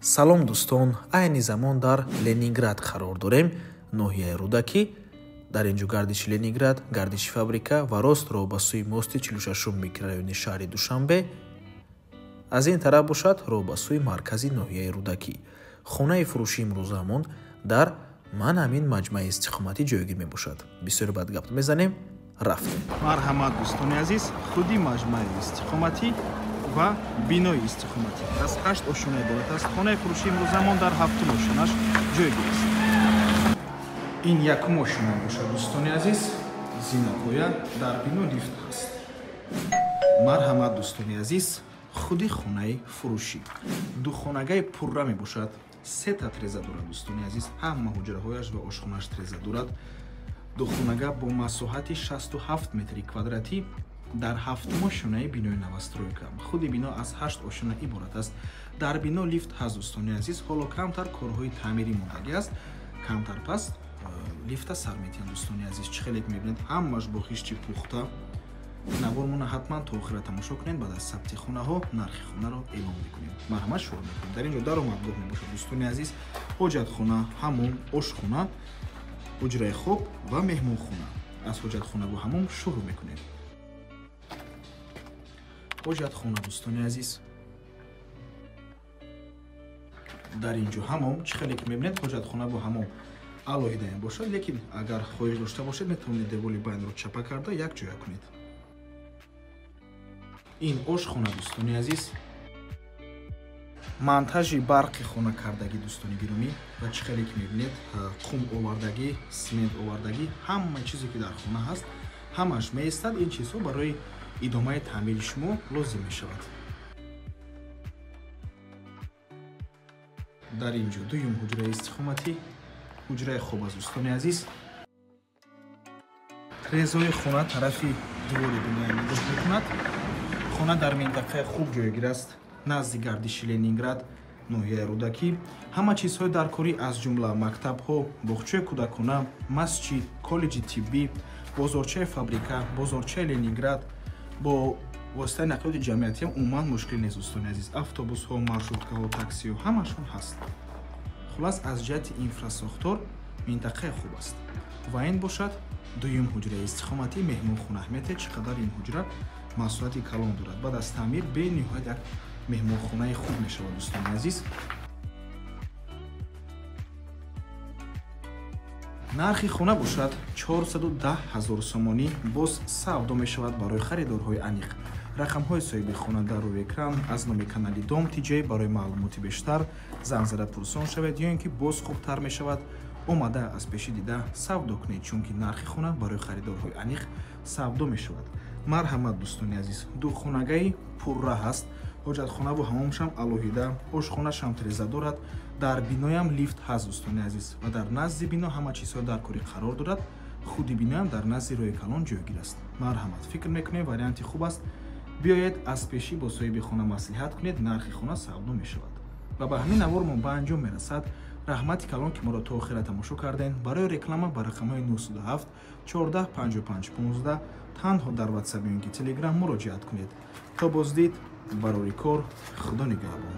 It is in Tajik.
салом дӯстон, айни замон дар Ленинград қарор дорем, ноҳияи Рудакӣ. Дар ин ҷо гардиши Ленинград, гардиши фабрика ва рост роҳ ба сӯи мости 46-ум микрорайони шаҳри Душанбе. Аз ин тараф бошад роҳ ба сӯи маркази ноҳияи Рудакӣ. Хонаи фурӯши имрӯзамон дар ман ҳамин маҷмаи истиқоматӣ ҷойгир мебошад. Бисёр бад гап мезанем, рафтем. Марҳамат дӯстони азиз, худи маҷмаи истиқоматӣ ва бинои истиқоматӣ аз 8 ошона иборат аст. Хонаи фурӯши имрӯзамон дар 7 ошонаш ҷойгир аст. ин якум ошона мебошад дӯстони азиз, зиноҳоя дар бино лифт ҳаст. Марҳамат дӯстони азиз, худи хонаи фурӯшӣ духонагаи пурра мебошад. 3 та треза дорад дӯстони азиз, ҳама ҳуҷраҳояш ва ошхонааш треза дорад. Духонага бо масоҳати 67 метри квадратӣ дар 7 ошонаи бинои новостройка. Худи бино аз 8 ошона иборат аст. Дар бино лифт ҳаст дӯстони азиз, ҳоло камтар корҳои таъмирӣ мондагӣ аст. Камтар пас лифта сар метиҳанд дӯстони азиз. Чӣ хеле мебинед, ҳамааш бо хишчи пухта. Навормона ҳатман то охира тамошо кунед, баъд аз сабти хонаҳо нархи хонаро эълон мекунем. Марҳамат шуруъ мекунем. Дар ин ҷо даромадгоҳ мебошад дӯстони азиз, ҳоҷатхона, ҳаммом, ошхона, ҳуҷраи хоб ва меҳмонхона. Аз ҳоҷатхонаву ҳаммом шуруъ мекунем. ҳоҷатхона дӯстони азиз, дар ин ҷо ҳаммом, чӣ хеле ки мебинед, ҳоҷатхонаву ҳаммом алоҳида мебошад, лекин агар хоҳиш дошта бошед, метавонед девори байнро чапа карда якҷоя кунед. ин ошхона дӯстони азиз, монтажи барқи хона кардагӣ дӯстони гиромӣ, ва чӣ хеле ки мебинед, қум овардагӣ, симент овардагӣ, ҳама чизе ки дар хона ҳаст, ҳамааш меистад. ин чизҳо барои идомаи таъмири шумо лозим мешавад. дар ин ҷо дуюм ҳуҷраи истиқоматӣ, ҳуҷраи хоб аст дӯстони азиз. трезои хона тарафи дивори биноя нигоҳ мекунад. хона дар минтақаи хуб ҷойгир аст, назди гардиши Ленинград, ноҳияи Рудакӣ. ҳама чизҳои даркорӣ аз ҷумла мактабҳо, боғчаи кӯдакона, масҷид, коллеҷи тиббӣ, бозорчаи фабрика, бозорчаи Ленинград бо воситаи нақлиёти ҷамъиятӣ ҳам умуман мушкил нест дӯстони азиз. Автобусҳо, маршруткаҳо, таксиҳо ҳамашон ҳаст. хулас аз ҷиҳати инфрасохтор минтақаи хуб аст. ва ин бошад дуюм ҳуҷраи истиқоматӣ, меҳмонхона. аҳамияте чӣ қадар ин ҳуҷра масъулияти калон дорад. баъд аз таъмир бениҳоят як меҳмонхонаи хуб мешавад дӯстони азиз. нархи хона бошад 410 000 сомонӣ. боз савдо мешавад барои харидорҳои аниқ. рақамҳои соҳиби хона дар рӯи экран. аз номи канали Дом Тиҷей барои маълумоти бештар занг зада пурсон шавед, ё ин ки боз хубтар мешавад, омада аз пеши дида савдо кунед, чунки нархи хона барои харидорҳои аниқ савдо мешавад. Марҳамат дӯстони азиз, духонагаи пурра ҳаст. ҳоҷатхонаву ҳаммомшам алоҳида, ошхонашам треза дорад. дар биноям лифт ҳаст дӯстони азиз, ва дар назди бино ҳама чизҳои даркорӣ қарор дорад. худи биноям дар назди роҳи калон ҷойгир аст. Марҳамат, фикр мекунем варианти хуб аст. биёед аз пешӣ бо соҳиби хона маслиҳат кунед, нархи хона савдо мешавад. ва ба ҳамин навормон ба анҷом мерасад. раҳмати калон ки моро то охира тамошо кардем. барои реклама ба рақамҳои 907 14 55 15 танҳо дар ватсап ё ин ки телеграм муроҷиат кунед. то боздид, барори кор, худо нигаҳбон.